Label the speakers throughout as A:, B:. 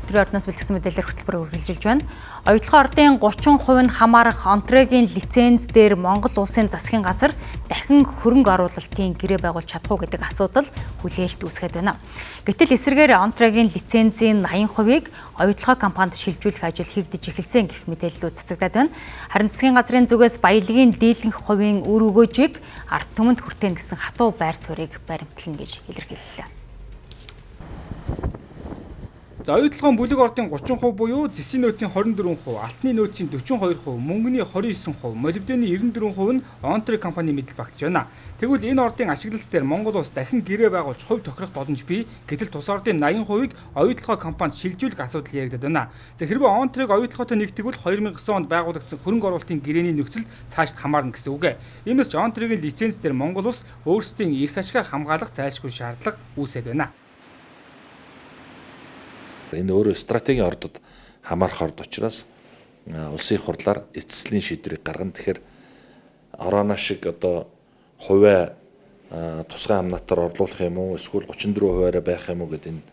A: Өдрийн ордноос бэлтгэсэн мэдээлэлээр хөтөлбөр үргэлжилж байна. Оюутлогын ордын 30% нь хамаарах Онтрегийн лиценз дээр Монгол улсын засгийн газар дахин хөрөнгө оруулалтын гэрээ байгуулж чадах уу гэдэг асуудал хүлээлт үүсгээд байна. Гэтэл эсрэгээр Онтрегийн лицензийн 80%-ийг оюутлогын компанид шилжүүлэх ажил хийгдэж эхэлсэн гэх мэдээллүүд цацагдаад байна. Харин засгийн газрын зүгээс баялагын дийлэнх хувийн үр өгөөжийг ард түмэнд хүртэн гэсэн хатуу байр суурийг баримтлана гэж илэрхийллээ.
B: За оюутлогын бүлэг ордын 30% буюу зэсийн нөөцийн 24%, алтны нөөцийн 42%, мөнгөний 29%, молибдены 94% нь Онтрэг компани мэдэл багтаж байна. Тэгвэл энэ ордын ашиглалт дээр Монгол улс дахин гэрээ байгуулж хувь тохирох боломж бий. Гэтэл тус ордын 80%-ийг оюутлогын компанид шилжүүлэх асуудал яригдаад байна. За хэрвээ Онтрэг оюутлоготой нэгтгэвэл 2009 онд байгуулагдсан хөрөнгө оруулалтын гэрээний нөхцөл цаашд хамаарна гэсэн үг. Иймээс ч Онтрегийн лиценз дээр Монгол улс өөрсдийн эрх ашгаа хамгаалах зайлшгүй шаардлага үүсээд байна.
C: Энэ өөрөө стратегийн ордод хамаарх орд учраас улсын их хурлаар эцэслийн шийдвэрийг гаргана. Тэгэхээр орооно шиг одоо хувиа тусгай амнатаар орлуулах юм уу, эсвэл 34%-аараа байх юм уу гэдэг энэ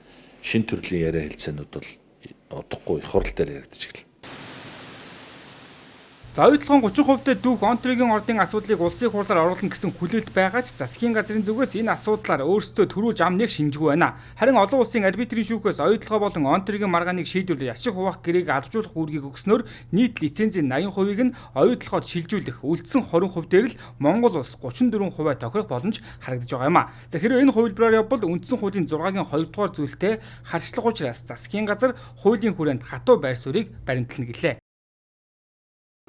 C: шин төрлийн яриа хэлцээнүүд бол удахгүй их хурл дээр яригдчих эхэлнэ.
B: За оюутлогын 30%-тэй дүүх Онтрегийн ордын асуудлыг улсын хурлаар оруулна гэсэн хүлээлт байгаа ч засгийн газрын зүгээс энэ асуудлаар өөрсдөө түрүү зам нэг шинжгүй байна. Харин олон улсын арбитрийн шүүхээс оюутлогоо болон Онтрегийн маргааныг шийдвэрлэж ашиг хуваах гэрээг алжуулах үүргийг өгснөөр нийт лицензийн 80%-ийг нь оюутлогоод шилжүүлэх үлдсэн 20% дээр л Монгол улс 34% тохирох боломж харагдаж байгаа юм а. За хэрвээ энэ хувилбараар явбал үндсэн хуулийн 6-гийн 2 дугаар зүйлтэй харьцлах учраас засгийн газар хуулийн хүрээнд хатуу байр суурийг баримтлана гэлээ.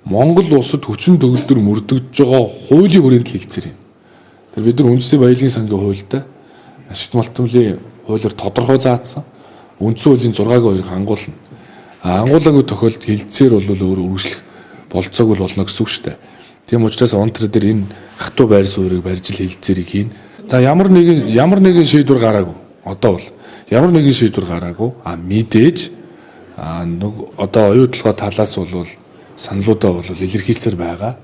D: Монгол улсад хүчин төгөлдөр мөрдөгдөж байгаа хуулийн хүрээнд л хэлцээр юм. Тэр бид нар үндэсний баялагын сангийн хуультай ашигт малтмлын хуулиар тодорхой заасан үндсэн хуулийн 6-гийн 2-ыг ангуулна. Ангуулаагүй тохиолдолд хэлцээр бол өөр үргэлжлэх болцоогүй болно гэсэн үг шүү дээ. Тийм учраас Онтре дээр энэ хатуу байр суурийг барьж л хэлцээрийг хийн. За ямар нэгэн шийдвэр гараагүй. Одоо бол ямар нэгэн шийдвэр гараагүй. Мэдээж одоо оюутлогоо талаас бол саналуудаа бол илэрхийлсээр байгаа.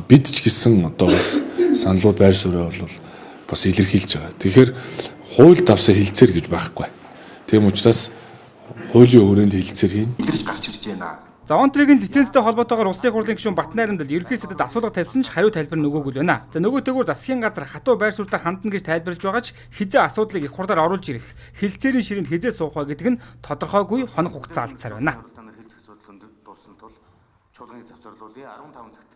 D: Бид ч гэсэн одоо бас саналууд байр суурь бол бас илэрхийлж байгаа. Тэгэхээр хууль давсаа хэлцээр гэж байхгүй. Тийм учраас хуулийн хүрээнд хэлцээр хийн.
E: Илэрч гарч ирж байна.
B: За Онтрегийн лицензтэй холбоотойгоор улсын хурлын гишүүн Батнайрамдал ерөнхий сайдад асуулга тавьсан ч хариу тайлбар нөгөөгүй л байна. За нөгөөтэйгүр засгийн газар хатуу байр суурьтай хандна гэж тайлбарлаж байгаа ч хизээ асуудлыг их хурлаар оруулж ирэх, хэлцээрийн ширээнд хизээ суух вэ гэдэг нь тодорхойгүй хоног хугацаа алдсаар байна.
E: Чуулганы завсарлуулъя 15 цагт